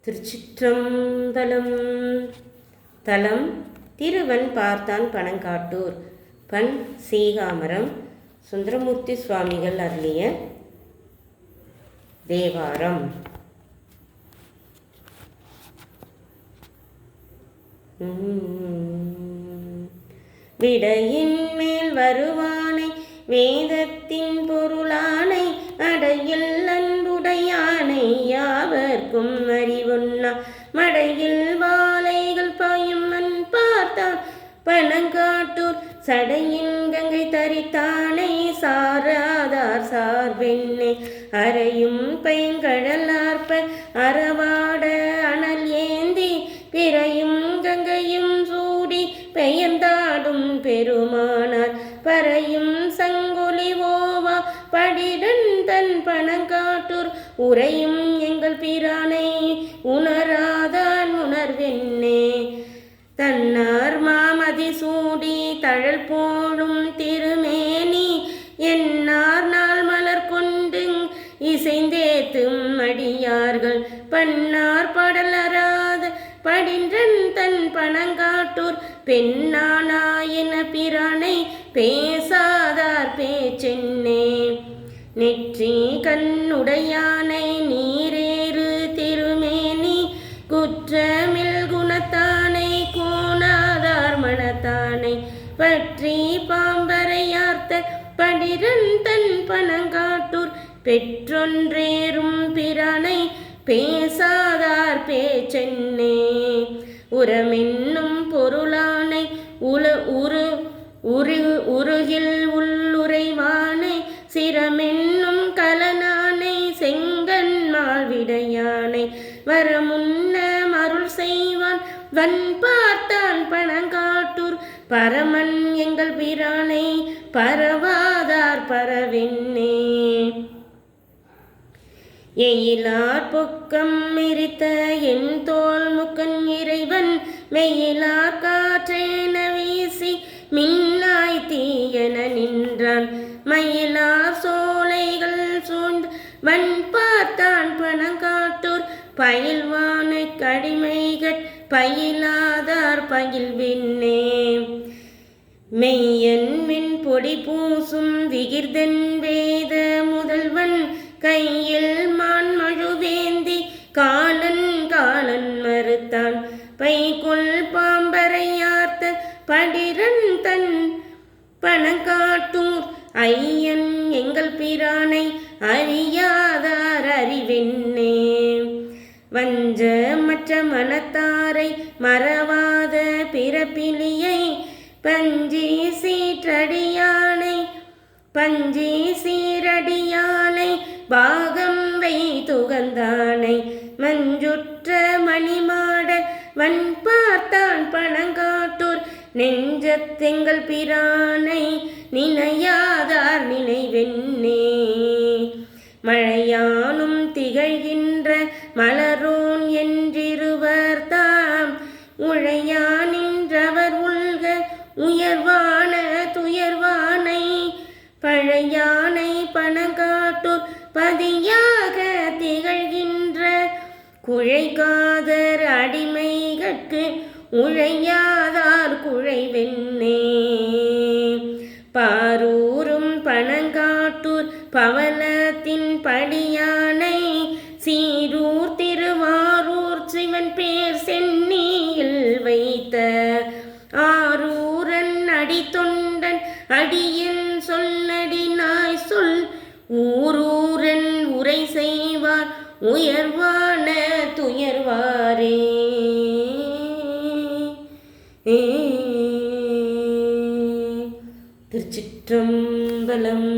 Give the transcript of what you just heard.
திருச்சிற்றம்பலம். தலம் திருவன் பார்த்தான் பனங்காட்டூர். பண் சீகாமரம். சுந்தரமூர்த்தி சுவாமிகள் அருளிய தேவாரம். விடையின் மேல் வருவானை வேதத்தின் பொருளானை அடையில் அன்புடையானை யாவர்க்கும் அறிவுண்ணா மடையில் வாழைகள் பாயும் மண் பார்த்தான் பனங்காட்டூர் சடையின் கங்கை தரித்தானை சாராதார் சார்பெண்ணே அறையும் பைங்கடலார்ப்ப அறவாட அனல் ஏந்தி பிறையும் கங்கையும் சூடி பெயர்ந்தாடும் பெருமானார் பறையும் சங்கொலி ஓவா படிடன் தன் பனங்காட்டூர் உரையும் எங்கள் பிரானை உணராதான் உணர்வென்னே தன்னார் மாமதி சூடி தழல் போடும் திருமேனி என்னார் நாள் மலர் கொண்டு இசைந்தேத்தும் அடியார்கள் பன்னார் படலராத படின்றன் தன் பனங்காட்டூர் பெண்ணானாயின பிரானை பேசாதார் பேச்சென்னே நெற்றி கண்ணுடையானை நீரேறு திருமேனி குற்றமில் குணத்தானை கோணாதார் மனத்தானை பற்றி பாம்பரையார்த்த படிரன் தன் பனங்காட்டூர் பெற்றொன்றேறும் பிரானை பேசாதார் பேச்சென்னே உரமென்னும் பொருளானை உருகில் உள்ளுரைவானை சிரமென்னும் கலனானை செங்கன்மால் விடையானை வரமுன்ன மருள் செய்வான் வன் பார்த்தான் பனங்காட்டூர் பரமன் எங்கள் பிரானை பரவாதார் பரவென்னே எயிலார் பொக்கம் எரித்த என் தோல் முக்கன் இறைவன் மெயிலார் காற்றேன வீசி மின்னாய் தீயென நின்றான் மயிலார் சோலைகள் சூழ்ந்து வன் பார்த்தான் பனங்காட்டூர் பயில்வான கடிமைகள் பயிலாதார் பயில்வென்னே மெய்யன் வெண் பொடி பூசும் விகிர்தன் வேத முதல்வன் கையில் மான் மழுவேந்தி காலன் மறுத்தான் பைக்குள் பாம்பரையார்த்த படிரன் தன் பனங்காட்டூர் ஐயன் எங்கள் பிரானை அறியாதார் அறிவென்னே வஞ்ச மற்ற மனத்தாரை மறவாத பிறப்பிலியை பஞ்சி சீற்றடியானை பாகம் வை துகந்தானை மஞ்சுற்ற மணிமாட வன் பார்த்தான் பனங்காட்டூர் நெஞ்சத்தெங்கள் பிரானை நினையாதார் நினைவென்னே மழையானும் திகழ்கின்ற மலரோன் என்றிருவர் தாம் உழையா நின்றவர் உள்க உயர்வான துயர்வானை பழையானை பனங்காட்டூர் பதியாக திகழ்கின்ற குழைகாதர் அடிமைகட்கு உழையாதார் குழைவென்னே பாரூரும் பனங்காட்டூர் பவனத்தின் படியானை சீரூர் திருவாரூர் சிவன் பேர் சென்னியில் வைத்த ஆரூரன் அடித்தொண்டன் அடியின் சொல்லடி நாய் சொல் ஊரூரன் உரை செய்வார் உயர்வான துயர்வாரே. திருச்சிற்றம்பலம்.